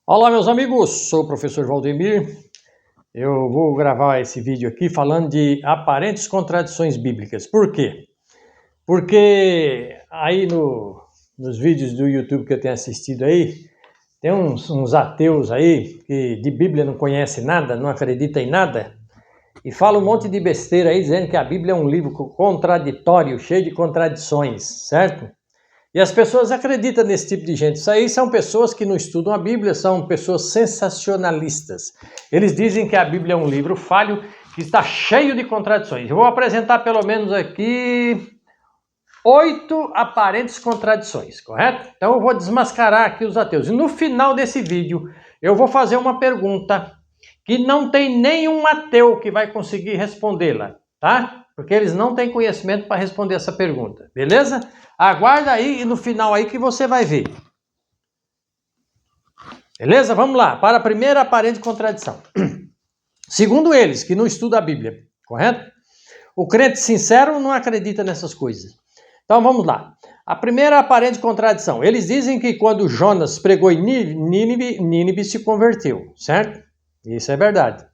Olá, meus amigos, sou o professor Valdemir. Eu vou gravar esse vídeo aqui falando de aparentes contradições bíblicas. Por quê? Porque aí nos vídeos do YouTube que eu tenho assistido aí, tem uns ateus aí que de Bíblia não conhecem nada, não acreditam em nada, e falam um monte de besteira aí dizendo que a Bíblia é um livro contraditório, cheio de contradições, certo? E as pessoas acreditam nesse tipo de gente. Isso aí são pessoas que não estudam a Bíblia, são pessoas sensacionalistas. Eles dizem que a Bíblia é um livro falho, que está cheio de contradições. Eu vou apresentar pelo menos aqui 8 aparentes contradições, correto? Então eu vou desmascarar aqui os ateus. E no final desse vídeo eu vou fazer uma pergunta que não tem nenhum ateu que vai conseguir respondê-la, tá? Porque eles não têm conhecimento para responder essa pergunta, beleza? Aguarda aí e no final aí que você vai ver. Beleza? Vamos lá, para a primeira aparente contradição. Segundo eles, que não estudam a Bíblia, correto? O crente sincero não acredita nessas coisas. Então vamos lá. A primeira aparente contradição. Eles dizem que quando Jonas pregou em Nínive se converteu, certo? Isso é verdade.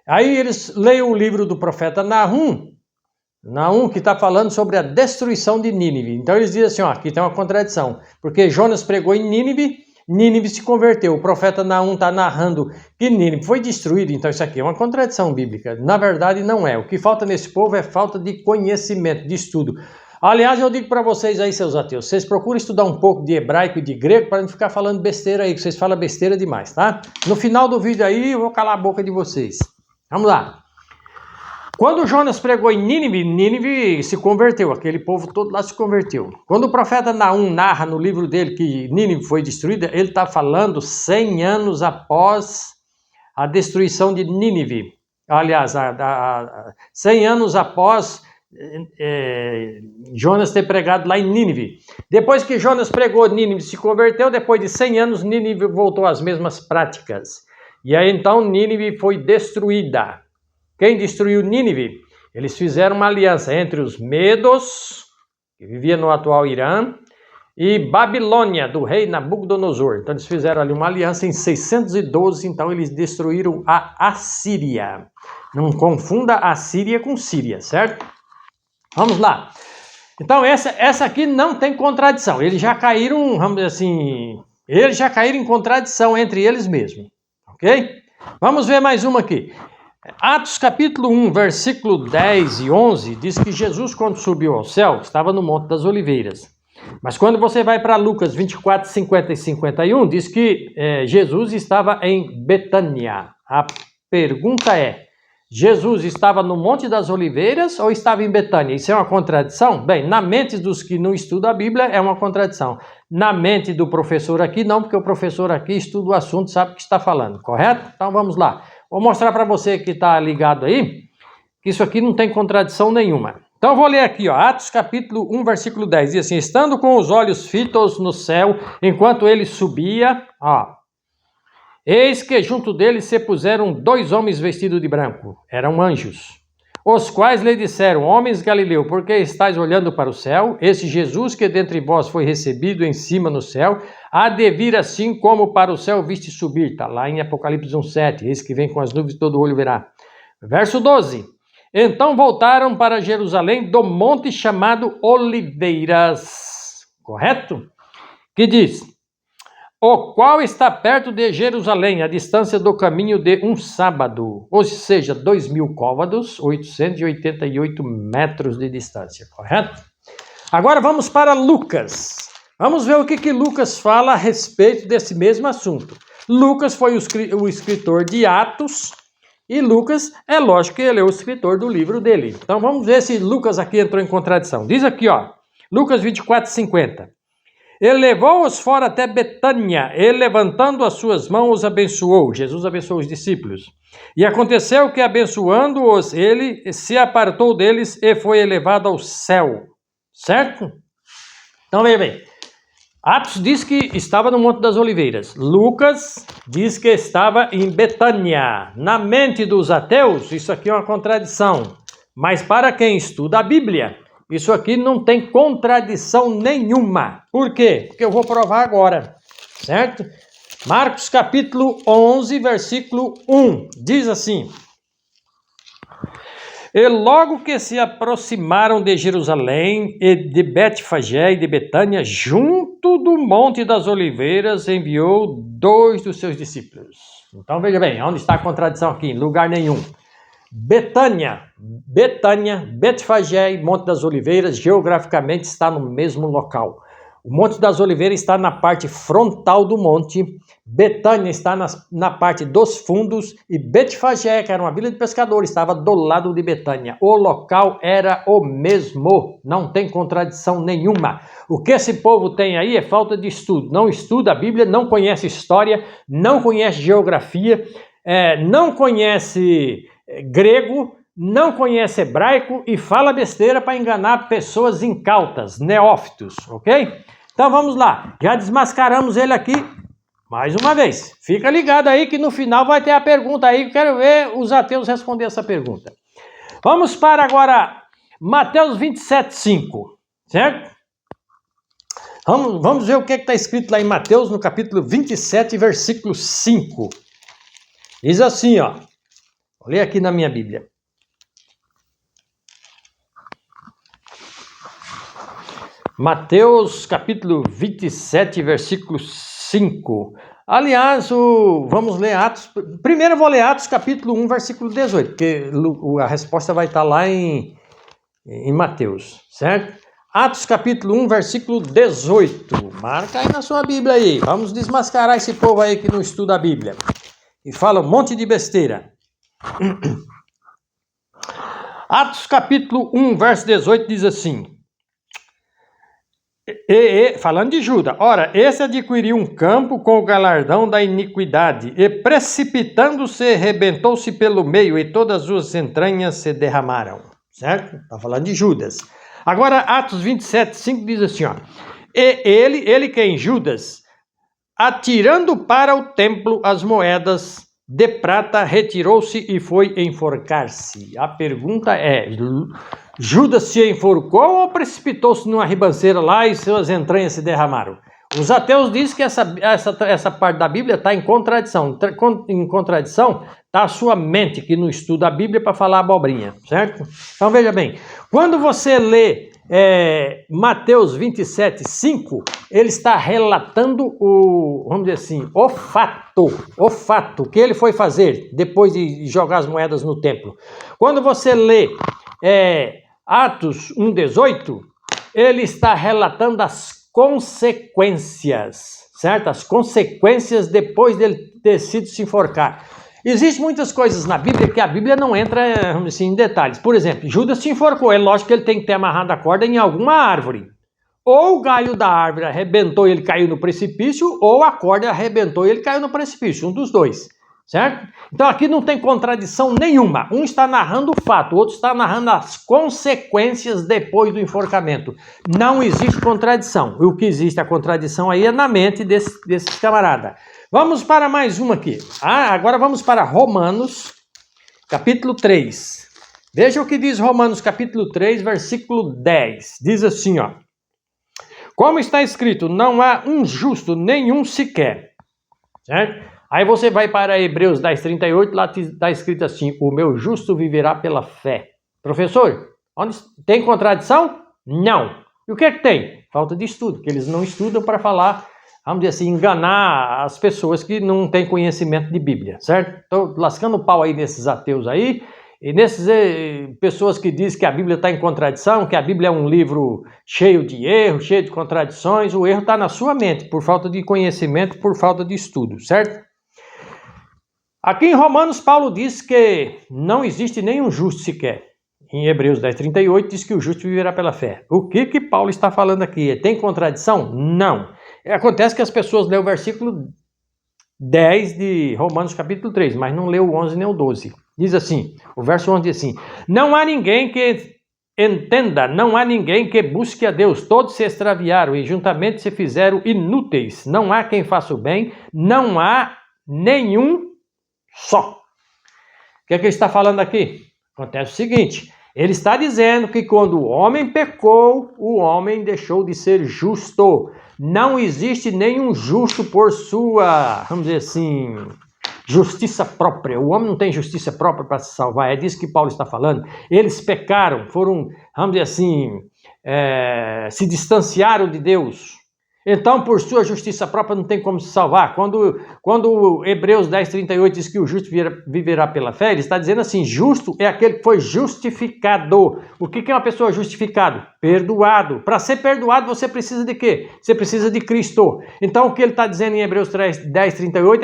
Aí eles leem o livro do profeta Nahum, que está falando sobre a destruição de Nínive. Então eles dizem assim, ó, aqui tem uma contradição, porque Jonas pregou em Nínive se converteu. O profeta Nahum está narrando que Nínive foi destruído, então isso aqui é uma contradição bíblica. Na verdade não é. O que falta nesse povo é falta de conhecimento, de estudo. Aliás, eu digo para vocês aí, seus ateus, vocês procuram estudar um pouco de hebraico e de grego para não ficar falando besteira aí, que vocês falam besteira demais, tá? No final do vídeo aí eu vou calar a boca de vocês. Vamos lá. Quando Jonas pregou em Nínive se converteu, aquele povo todo lá se converteu. Quando o profeta Nahum narra no livro dele que Nínive foi destruída, ele está falando 100 anos após a destruição de Nínive. Aliás, 100 anos após Jonas ter pregado lá em Nínive. Depois que Jonas pregou, Nínive se converteu, depois de 100 anos, Nínive voltou às mesmas práticas. E aí então Nínive foi destruída. Quem destruiu Nínive? Eles fizeram uma aliança entre os Medos, que vivia no atual Irã, e Babilônia, do rei Nabucodonosor. Então eles fizeram ali uma aliança em 612, então eles destruíram a Assíria. Não confunda a Síria com Síria, certo? Vamos lá. Então essa aqui não tem contradição. Eles já caíram, vamos dizer assim, eles já caíram em contradição entre eles mesmos, ok? Vamos ver mais uma aqui. Atos capítulo 1, versículo 10 e 11, diz que Jesus, quando subiu ao céu, estava no Monte das Oliveiras. Mas quando você vai para Lucas 24, 50 e 51, diz que Jesus estava em Betânia. A pergunta é, Jesus estava no Monte das Oliveiras ou estava em Betânia? Isso é uma contradição? Bem, na mente dos que não estudam a Bíblia é uma contradição. Na mente do professor aqui não, porque o professor aqui estuda o assunto, sabe o que está falando, correto? Então vamos lá. Vou mostrar para você que está ligado aí, que isso aqui não tem contradição nenhuma. Então eu vou ler aqui, ó, Atos capítulo 1, versículo 10, diz assim, estando com os olhos fitos no céu, enquanto ele subia, ó, eis que junto dele se puseram 2 homens vestidos de branco, eram anjos, os quais lhe disseram, homens Galileu, por que estáis olhando para o céu? Esse Jesus que dentre vós foi recebido em cima no céu, há de vir assim como para o céu viste subir. Está lá em Apocalipse 1,7, eis que vem com as nuvens todo olho verá. Verso 12, então voltaram para Jerusalém do monte chamado Oliveiras, correto? Que diz, o qual está perto de Jerusalém, a distância do caminho de um sábado, ou seja, 2.000 côvados, 888 metros de distância, correto? Agora vamos para Lucas. Vamos ver o que Lucas fala a respeito desse mesmo assunto. Lucas foi o escritor de Atos, e Lucas, é lógico que ele é o escritor do livro dele. Então vamos ver se Lucas aqui entrou em contradição. Diz aqui, ó, Lucas 24, 50. Ele levou-os fora até Betânia, e levantando as suas mãos os abençoou. Jesus abençoou os discípulos. E aconteceu que abençoando-os, ele se apartou deles e foi elevado ao céu. Certo? Então veja bem. Atos diz que estava no Monte das Oliveiras. Lucas diz que estava em Betânia. Na mente dos ateus, isso aqui é uma contradição. Mas para quem estuda a Bíblia, isso aqui não tem contradição nenhuma. Por quê? Porque eu vou provar agora, certo? Marcos capítulo 11, versículo 1, diz assim: E logo que se aproximaram de Jerusalém e de Betfagé e de Betânia, junto do Monte das Oliveiras, enviou 2 dos seus discípulos. Então veja bem, onde está a contradição aqui? Em lugar nenhum. Betânia, Betfagé e Monte das Oliveiras, geograficamente está no mesmo local. O Monte das Oliveiras está na parte frontal do monte, Betânia está na parte dos fundos e Betfagé, que era uma vila de pescadores, estava do lado de Betânia. O local era o mesmo, não tem contradição nenhuma. O que esse povo tem aí é falta de estudo. Não estuda a Bíblia, não conhece história, não conhece geografia, não conhece grego, não conhece hebraico e fala besteira para enganar pessoas incautas, neófitos, ok? Então vamos lá, já desmascaramos ele aqui mais uma vez. Fica ligado aí que no final vai ter a pergunta aí, que eu quero ver os ateus responder essa pergunta. Vamos para agora Mateus 27:5, certo? Vamos ver o que está escrito lá em Mateus no capítulo 27, versículo 5. Diz assim, ó, vou ler aqui na minha Bíblia. Mateus capítulo 27, versículo 5. Aliás, vamos ler Atos. Primeiro eu vou ler Atos capítulo 1, versículo 18, porque a resposta vai estar lá em Mateus, certo? Atos capítulo 1, versículo 18. Marca aí na sua Bíblia aí. Vamos desmascarar esse povo aí que não estuda a Bíblia e fala um monte de besteira. Atos capítulo 1, verso 18 diz assim: falando de Judas, ora, esse adquiriu um campo com o galardão da iniquidade, e precipitando-se, rebentou-se pelo meio, e todas as suas entranhas se derramaram. Certo? Está falando de Judas. Agora, Atos 27, 5 diz assim, ó, e ele quem? Judas, atirando para o templo as moedas de prata, retirou-se e foi enforcar-se. A pergunta é, Judas se enforcou ou precipitou-se numa ribanceira lá e suas entranhas se derramaram? Os ateus dizem que essa parte da Bíblia está em contradição. Em contradição está a sua mente que não estuda a Bíblia para falar abobrinha, certo? Então veja bem, quando você lê Mateus 27, 5, ele está relatando vamos dizer assim, o fato que ele foi fazer depois de jogar as moedas no templo. Quando você lê Atos 1,18, ele está relatando as consequências, certo? As consequências depois dele ter sido se enforcar. Existem muitas coisas na Bíblia que a Bíblia não entra assim, em detalhes. Por exemplo, Judas se enforcou, é lógico que ele tem que ter amarrado a corda em alguma árvore. Ou o galho da árvore arrebentou e ele caiu no precipício, ou a corda arrebentou e ele caiu no precipício, um dos dois, certo? Então aqui não tem contradição nenhuma. Um está narrando o fato, o outro está narrando as consequências depois do enforcamento. Não existe contradição. O que existe a contradição aí é na mente desses camaradas. Vamos para mais uma aqui. Agora vamos para Romanos, capítulo 3. Veja o que diz Romanos, capítulo 3, versículo 10. Diz assim, ó. Como está escrito, não há um justo, nenhum sequer. Certo? Aí você vai para Hebreus 10, 38, lá está escrito assim, o meu justo viverá pela fé. Professor, tem contradição? Não. E o que é que tem? Falta de estudo, que eles não estudam para falar, vamos dizer assim, enganar as pessoas que não têm conhecimento de Bíblia, certo? Estou lascando o pau aí nesses ateus aí, e nessas pessoas que dizem que a Bíblia está em contradição, que a Bíblia é um livro cheio de erros, cheio de contradições, o erro está na sua mente, por falta de conhecimento, por falta de estudo, certo? Aqui em Romanos, Paulo diz que não existe nenhum justo sequer. Em Hebreus 10, 38, diz que o justo viverá pela fé. O que Paulo está falando aqui? Tem contradição? Não. Acontece que as pessoas lêem o versículo 10 de Romanos capítulo 3, mas não leu o 11 nem o 12. Diz assim, o verso 11 diz assim, não há ninguém que entenda, não há ninguém que busque a Deus, todos se extraviaram e juntamente se fizeram inúteis, não há quem faça o bem, não há nenhum só. O que é que ele está falando aqui? Acontece o seguinte, ele está dizendo que quando o homem pecou, o homem deixou de ser justo. não existe nenhum justo por sua, vamos dizer assim, justiça própria. O homem não tem justiça própria para se salvar. É disso que Paulo está falando. Eles pecaram, foram, vamos dizer assim, se distanciaram de Deus. Então, por sua justiça própria, não tem como se salvar. Quando Hebreus 10:38 diz que o justo viverá pela fé, ele está dizendo assim, justo é aquele que foi justificado. O que é uma pessoa justificada? Perdoado. Para ser perdoado, você precisa de quê? Você precisa de Cristo. Então, o que ele está dizendo em Hebreus 10:38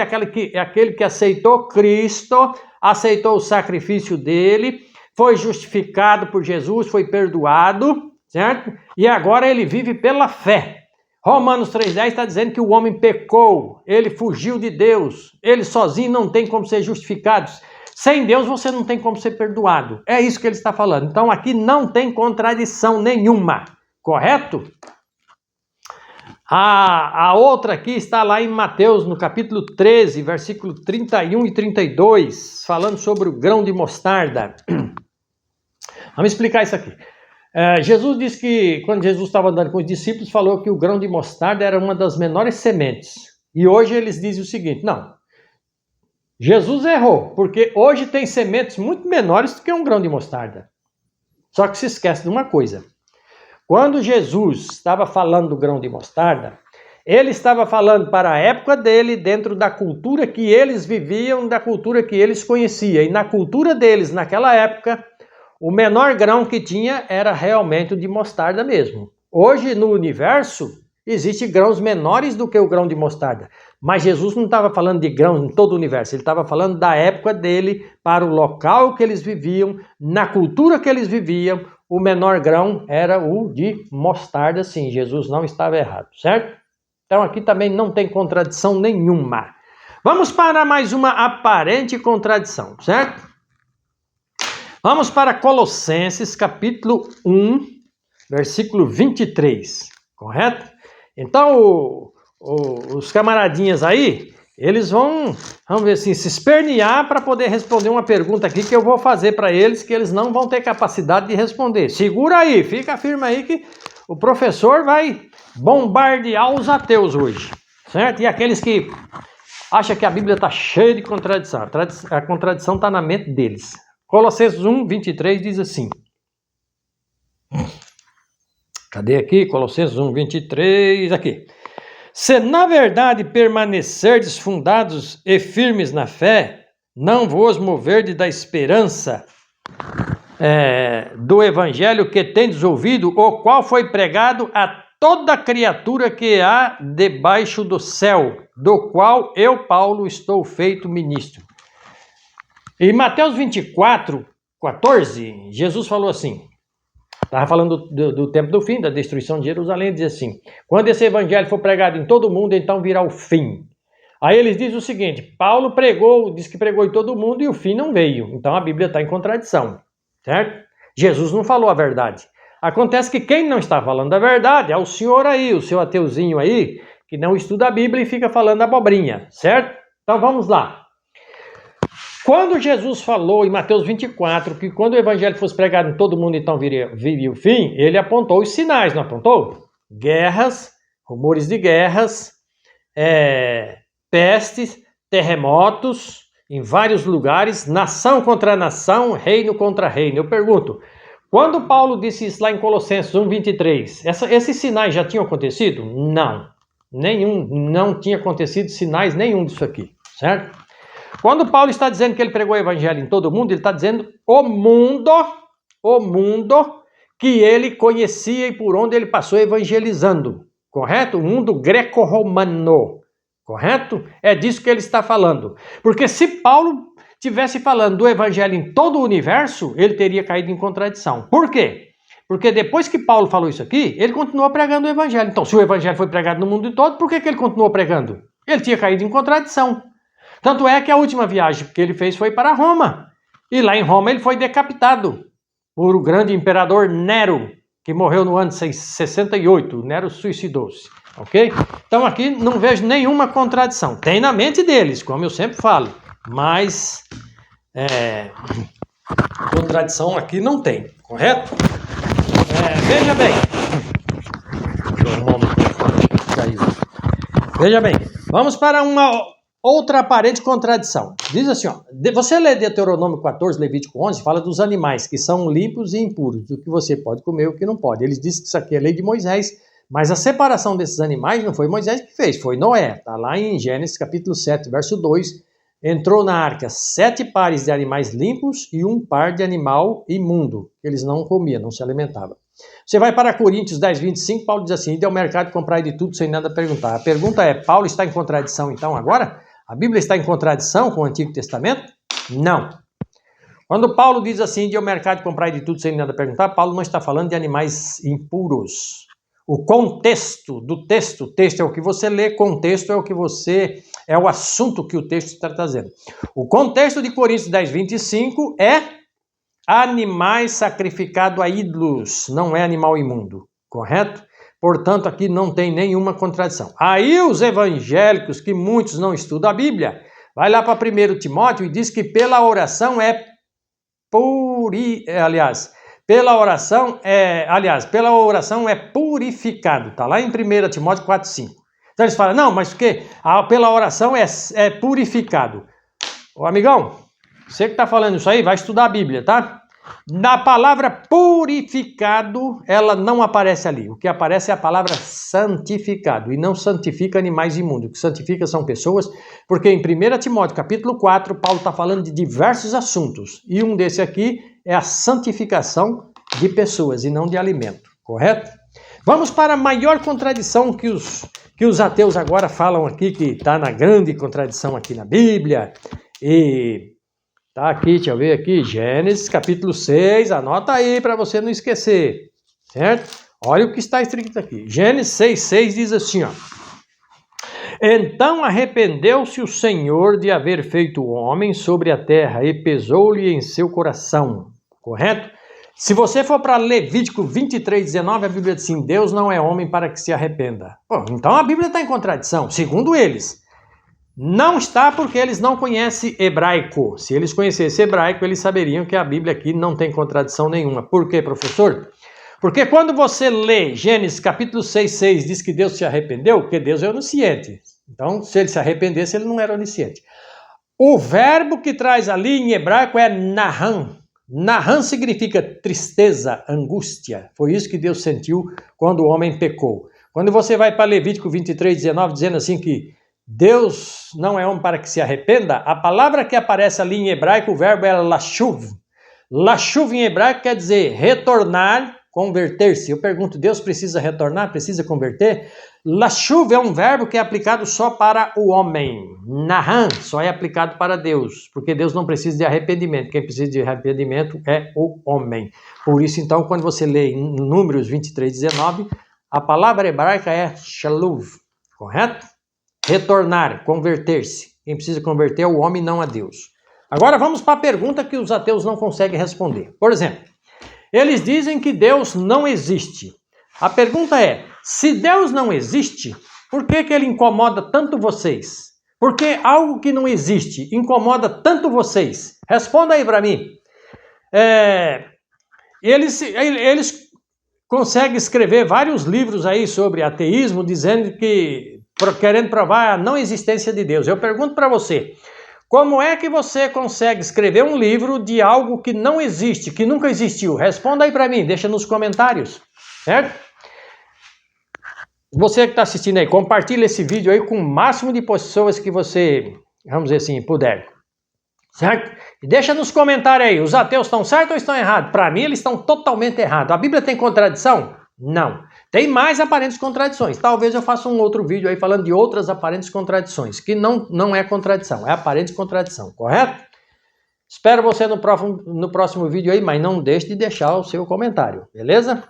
é aquele que aceitou Cristo, aceitou o sacrifício dele, foi justificado por Jesus, foi perdoado, certo? E agora ele vive pela fé. Romanos 3,10 está dizendo que o homem pecou, ele fugiu de Deus, ele sozinho não tem como ser justificado. Sem Deus você não tem como ser perdoado. É isso que ele está falando. Então aqui não tem contradição nenhuma, correto? A outra aqui está lá em Mateus, no capítulo 13, versículo 31 e 32, falando sobre o grão de mostarda. Vamos explicar isso aqui. Jesus disse que, quando Jesus estava andando com os discípulos, falou que o grão de mostarda era uma das menores sementes. E hoje eles dizem o seguinte, não, Jesus errou, porque hoje tem sementes muito menores do que um grão de mostarda. Só que se esquece de uma coisa. Quando Jesus estava falando do grão de mostarda, ele estava falando para a época dele, dentro da cultura que eles viviam, da cultura que eles conheciam. E na cultura deles, naquela época, o menor grão que tinha era realmente o de mostarda mesmo. Hoje, no universo, existem grãos menores do que o grão de mostarda. Mas Jesus não estava falando de grãos em todo o universo. Ele estava falando da época dele, para o local que eles viviam, na cultura que eles viviam. O menor grão era o de mostarda, sim. Jesus não estava errado, certo? Então aqui também não tem contradição nenhuma. Vamos para mais uma aparente contradição, certo? Vamos para Colossenses, capítulo 1, versículo 23, correto? Então, os camaradinhas aí, eles vamos ver assim, se espernear para poder responder uma pergunta aqui que eu vou fazer para eles, que eles não vão ter capacidade de responder. Segura aí, fica firme aí que o professor vai bombardear os ateus hoje, certo? E aqueles que acham que a Bíblia está cheia de contradição, a contradição está na mente deles. Colossenses 1, 23 diz assim. Cadê aqui? Colossenses 1, 23, aqui. Se na verdade permanecerdes fundados e firmes na fé, não vos moverdes da esperança do evangelho que tendes ouvido, o qual foi pregado a toda criatura que há debaixo do céu, do qual eu, Paulo, estou feito ministro. Em Mateus 24, 14, Jesus falou assim, estava falando do tempo do fim, da destruição de Jerusalém, diz assim, quando esse evangelho for pregado em todo mundo, então virá o fim. Aí eles dizem o seguinte, Paulo diz que pregou em todo mundo e o fim não veio, então a Bíblia está em contradição, certo? Jesus não falou a verdade. Acontece que quem não está falando a verdade é o senhor aí, o seu ateuzinho aí, que não estuda a Bíblia e fica falando abobrinha, certo? Então vamos lá. Quando Jesus falou em Mateus 24 que quando o evangelho fosse pregado em todo mundo, então viria o fim, ele apontou os sinais, não apontou? Guerras, rumores de guerras, pestes, terremotos em vários lugares, nação contra nação, reino contra reino. Eu pergunto, quando Paulo disse isso lá em Colossenses 1, 23, esses sinais já tinham acontecido? Não. Não tinha acontecido sinais nenhum disso aqui, certo? Quando Paulo está dizendo que ele pregou o evangelho em todo mundo, ele está dizendo o mundo que ele conhecia e por onde ele passou evangelizando, correto? O mundo greco-romano, correto? É disso que ele está falando. Porque se Paulo tivesse falando do evangelho em todo o universo, ele teria caído em contradição. Por quê? Porque depois que Paulo falou isso aqui, ele continuou pregando o evangelho. Então, se o evangelho foi pregado no mundo todo, por que ele continuou pregando? Ele tinha caído em contradição. Tanto é que a última viagem que ele fez foi para Roma. E lá em Roma ele foi decapitado por o grande imperador Nero, que morreu no ano 68. Nero suicidou-se, ok? Então aqui não vejo nenhuma contradição. Tem na mente deles, como eu sempre falo. Mas contradição aqui não tem, correto? Veja bem. Deixa eu arrumar o microfone. Veja bem, vamos para uma outra aparente contradição. Diz assim, ó, você lê Deuteronômio 14, Levítico 11, fala dos animais que são limpos e impuros, do que você pode comer e o que não pode. Eles dizem que isso aqui é lei de Moisés, mas a separação desses animais não foi Moisés que fez, foi Noé. Está lá em Gênesis capítulo 7, verso 2. Entrou na arca 7 pares de animais limpos e 1 par de animal imundo, que eles não comiam, não se alimentavam. Você vai para Coríntios 10, 25, Paulo diz assim, ide ao mercado e comprai de tudo sem nada perguntar. A pergunta é, Paulo está em contradição então agora? A Bíblia está em contradição com o Antigo Testamento? Não. Quando Paulo diz assim, ide ao mercado e comprai de tudo sem nada perguntar, Paulo não está falando de animais impuros. O contexto do texto, o texto é o que você lê, contexto é o assunto que o texto está trazendo. O contexto de Coríntios 10, 25 é animais sacrificados a ídolos, não é animal imundo, correto? Portanto, aqui não tem nenhuma contradição. Aí os evangélicos, que muitos não estudam a Bíblia, vai lá para 1 Timóteo e diz que pela oração pela oração é purificado. Está lá em 1 Timóteo 4, 5. Então eles falam, não, mas porque pela oração é purificado. Ô amigão, você que está falando isso aí, vai estudar a Bíblia, tá? Na palavra purificado, ela não aparece ali. O que aparece é a palavra santificado. E não santifica animais imundos. O que santifica são pessoas, porque em 1 Timóteo capítulo 4, Paulo está falando de diversos assuntos. E um desse aqui é a santificação de pessoas e não de alimento, correto? Vamos para a maior contradição que os ateus agora falam aqui, que está na grande contradição aqui na Bíblia. E tá aqui, deixa eu ver aqui, Gênesis capítulo 6, anota aí para você não esquecer, certo? Olha o que está escrito aqui. Gênesis 6:6 diz assim, ó. Então arrependeu-se o Senhor de haver feito o homem sobre a terra e pesou-lhe em seu coração, correto? Se você for para Levítico 23:19, a Bíblia diz assim, Deus não é homem para que se arrependa. Bom, então a Bíblia está em contradição, segundo eles. Não está porque eles não conhecem hebraico. Se eles conhecessem hebraico, eles saberiam que a Bíblia aqui não tem contradição nenhuma. Por quê, professor? Porque quando você lê Gênesis capítulo 6:6, diz que Deus se arrependeu, porque Deus é onisciente. Então, se ele se arrependesse, ele não era onisciente. O verbo que traz ali em hebraico é nahan. Nahan significa tristeza, angústia. Foi isso que Deus sentiu quando o homem pecou. Quando você vai para Levítico 23:19, dizendo assim que Deus não é homem para que se arrependa, a palavra que aparece ali em hebraico, o verbo é lashuv. Lashuv em hebraico quer dizer retornar, converter-se. Eu pergunto, Deus precisa retornar, precisa converter? Lashuv é um verbo que é aplicado só para o homem. Nahan só é aplicado para Deus, porque Deus não precisa de arrependimento. Quem precisa de arrependimento é o homem. Por isso, então, quando você lê em Números 23:19, a palavra hebraica é shaluv, correto? Retornar, converter-se. Quem precisa converter é o homem, não a Deus. Agora vamos para a pergunta que os ateus não conseguem responder. Por exemplo, eles dizem que Deus não existe. A pergunta é, se Deus não existe, por que ele incomoda tanto vocês? Por que algo que não existe incomoda tanto vocês? Responda aí para mim. Eles conseguem escrever vários livros aí sobre ateísmo, dizendo que querendo provar a não existência de Deus. Eu pergunto para você, como é que você consegue escrever um livro de algo que não existe, que nunca existiu? Responda aí para mim, deixa nos comentários, certo? Você que está assistindo aí, compartilha esse vídeo aí com o máximo de pessoas que você, vamos dizer assim, puder, certo? E deixa nos comentários aí, os ateus estão certos ou estão errados? Para mim eles estão totalmente errados. A Bíblia tem contradição? Não. Tem mais aparentes contradições. Talvez eu faça um outro vídeo aí falando de outras aparentes contradições, que não é contradição, é aparente contradição, correto? Espero você no próximo vídeo aí, mas não deixe de deixar o seu comentário, beleza?